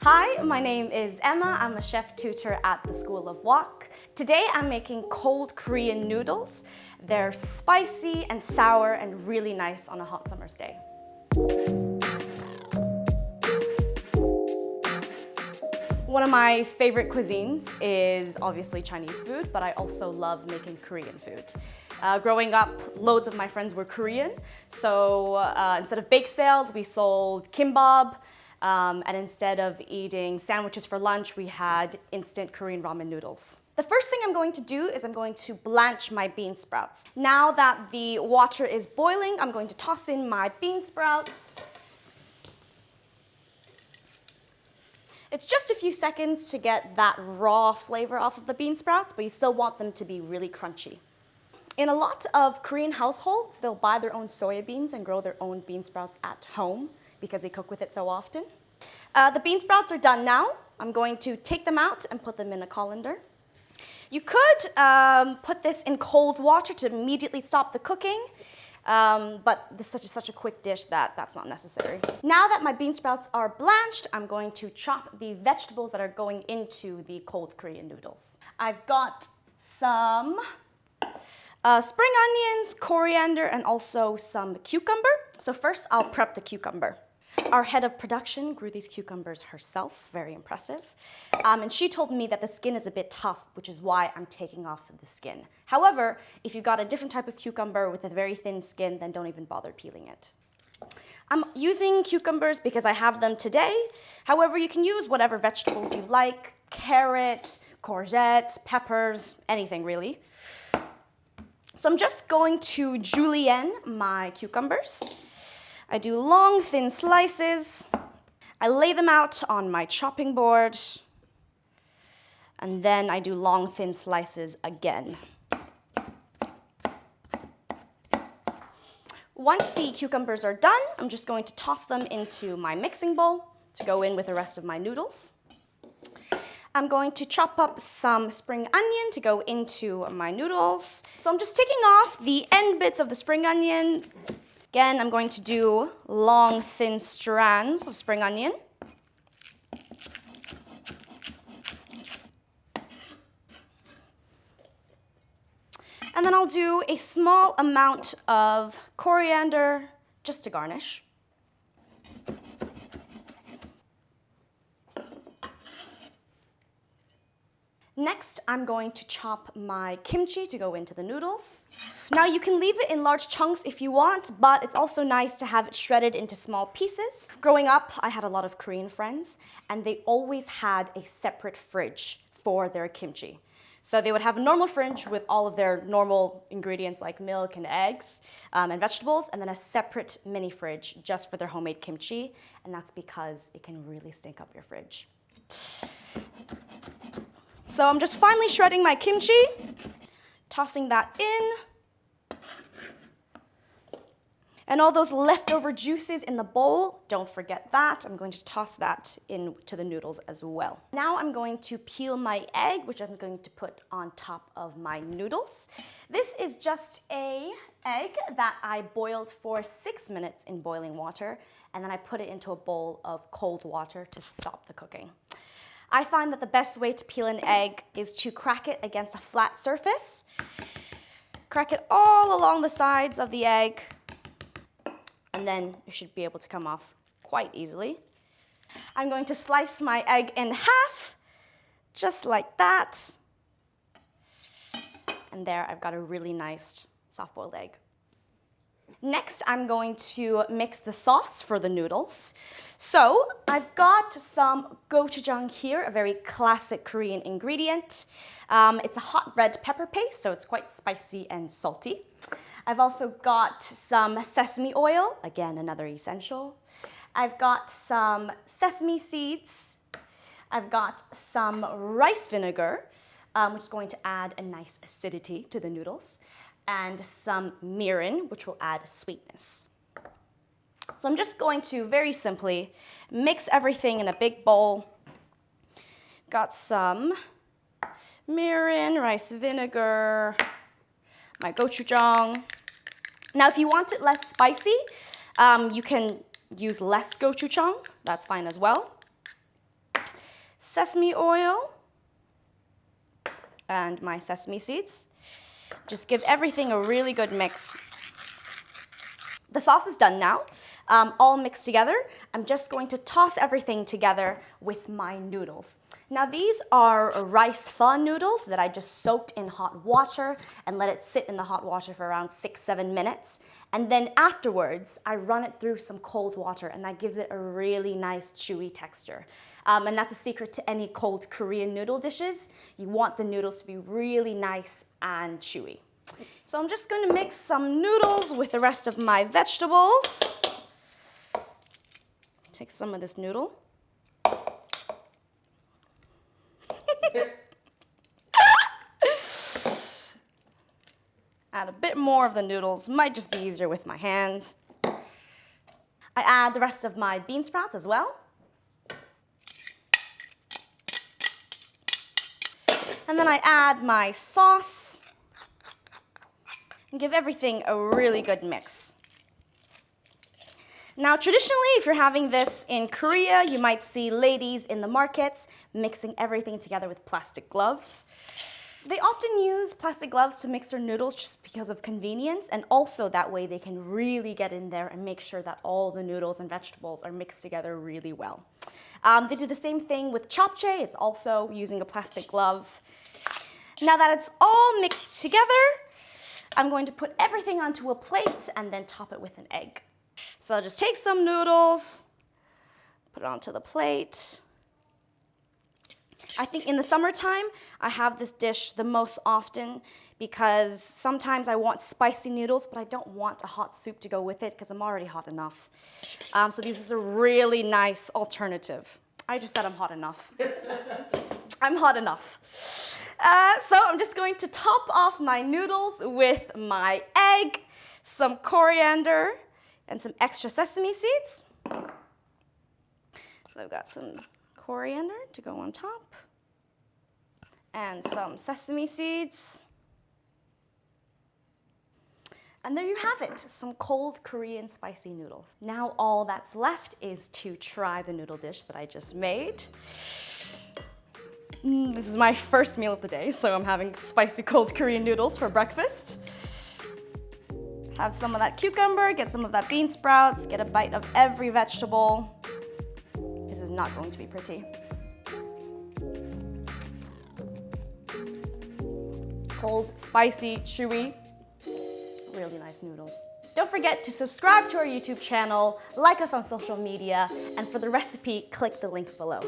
Hi, my name is Emma. I'm a chef tutor at the School of Wok. Today I'm making cold Korean noodles. They're spicy and sour and really nice on a hot summer's day. One of my favorite cuisines is obviously Chinese food, but I also love making Korean food. Growing up, loads of my friends were Korean, so instead of bake sales, we sold kimbap, and instead of eating sandwiches for lunch, we had instant Korean ramen noodles. The first thing I'm going to do is I'm going to blanch my bean sprouts. Now that the water is boiling, I'm going to toss in my bean sprouts. It's just a few seconds to get that raw flavor off of the bean sprouts, but you still want them to be really crunchy. In a lot of Korean households, they'll buy their own soya beans and grow their own bean sprouts at home because they cook with it so often. The bean sprouts are done now. I'm going to take them out and put them in a colander. You could put this in cold water to immediately stop the cooking, but this is such a quick dish that that's not necessary. Now that my bean sprouts are blanched, I'm going to chop the vegetables that are going into the cold Korean noodles. I've got some spring onions, coriander, and also some cucumber. So first I'll prep the cucumber. Our head of production grew these cucumbers herself, very impressive. And she told me that the skin is a bit tough, which is why I'm taking off the skin. However, if you've got a different type of cucumber with a very thin skin, then don't even bother peeling it. I'm using cucumbers because I have them today. However, you can use whatever vegetables you like, carrot, courgette, peppers, anything really. So I'm just going to julienne my cucumbers. I do long, thin slices. I lay them out on my chopping board. And then I do long, thin slices again. Once the cucumbers are done, I'm just going to toss them into my mixing bowl to go in with the rest of my noodles. I'm going to chop up some spring onion to go into my noodles. So I'm just taking off the end bits of the spring onion. Again, I'm going to do long, thin strands of spring onion. And then I'll do a small amount of coriander just to garnish. Next, I'm going to chop my kimchi to go into the noodles. Now you can leave it in large chunks if you want, but it's also nice to have it shredded into small pieces. Growing up, I had a lot of Korean friends, and they always had a separate fridge for their kimchi. So they would have a normal fridge with all of their normal ingredients like milk and eggs and vegetables, and then a separate mini fridge just for their homemade kimchi, and that's because it can really stink up your fridge. So I'm just finely shredding my kimchi, tossing that in. And all those leftover juices in the bowl, don't forget that. I'm going to toss that into the noodles as well. Now I'm going to peel my egg, which I'm going to put on top of my noodles. This is just an egg that I boiled for 6 minutes in boiling water, and then I put it into a bowl of cold water to stop the cooking. I find that the best way to peel an egg is to crack it against a flat surface. Crack it all along the sides of the egg, and then it should be able to come off quite easily. I'm going to slice my egg in half, just like that. And there, I've got a really nice soft-boiled egg. Next, I'm going to mix the sauce for the noodles. So I've got some gochujang here, a very classic Korean ingredient. It's a hot red pepper paste, so it's quite spicy and salty. I've also got some sesame oil, again, another essential. I've got some sesame seeds. I've got some rice vinegar, which is going to add a nice acidity to the noodles, and some mirin, which will add sweetness. So I'm just going to very simply mix everything in a big bowl. Got some mirin, rice vinegar, my gochujang. Now, if you want it less spicy, you can use less gochujang. That's fine as well. sesame oil and my sesame seeds. Just give everything a really good mix. The sauce is done now, all mixed together. I'm just going to toss everything together with my noodles. Now these are rice pho noodles that I just soaked in hot water and let it sit in the hot water for around 6-7 minutes. And then afterwards, I run it through some cold water and that gives it a really nice chewy texture. And that's a secret to any cold Korean noodle dishes. You want the noodles to be really nice and chewy. So I'm just going to mix some noodles with the rest of my vegetables. Take some of this noodle. Add a bit more of the noodles, might just be easier with my hands. I add the rest of my bean sprouts as well. And then I add my sauce and give everything a really good mix. Now, traditionally, if you're having this in Korea, you might see ladies in the markets mixing everything together with plastic gloves. They often use plastic gloves to mix their noodles just because of convenience, and also that way they can really get in there and make sure that all the noodles and vegetables are mixed together really well. They do the same thing with japchae. It's also using a plastic glove. Now that it's all mixed together, I'm going to put everything onto a plate and then top it with an egg. So I'll just take some noodles, put it onto the plate. I think in the summertime, I have this dish the most often because sometimes I want spicy noodles, but I don't want a hot soup to go with it because I'm already hot enough. So this is a really nice alternative. I just said I'm hot enough. I'm hot enough. So I'm just going to top off my noodles with my egg, some coriander, and some extra sesame seeds. So I've got some coriander to go on top, and some sesame seeds. And there you have it, some cold Korean spicy noodles. Now all that's left is to try the noodle dish that I just made. This is my first meal of the day, so I'm having spicy cold Korean noodles for breakfast. Have some of that cucumber, get some of that bean sprouts, get a bite of every vegetable. This is not going to be pretty. Cold, spicy, chewy, really nice noodles. Don't forget to subscribe to our YouTube channel, like us on social media, and for the recipe, click the link below.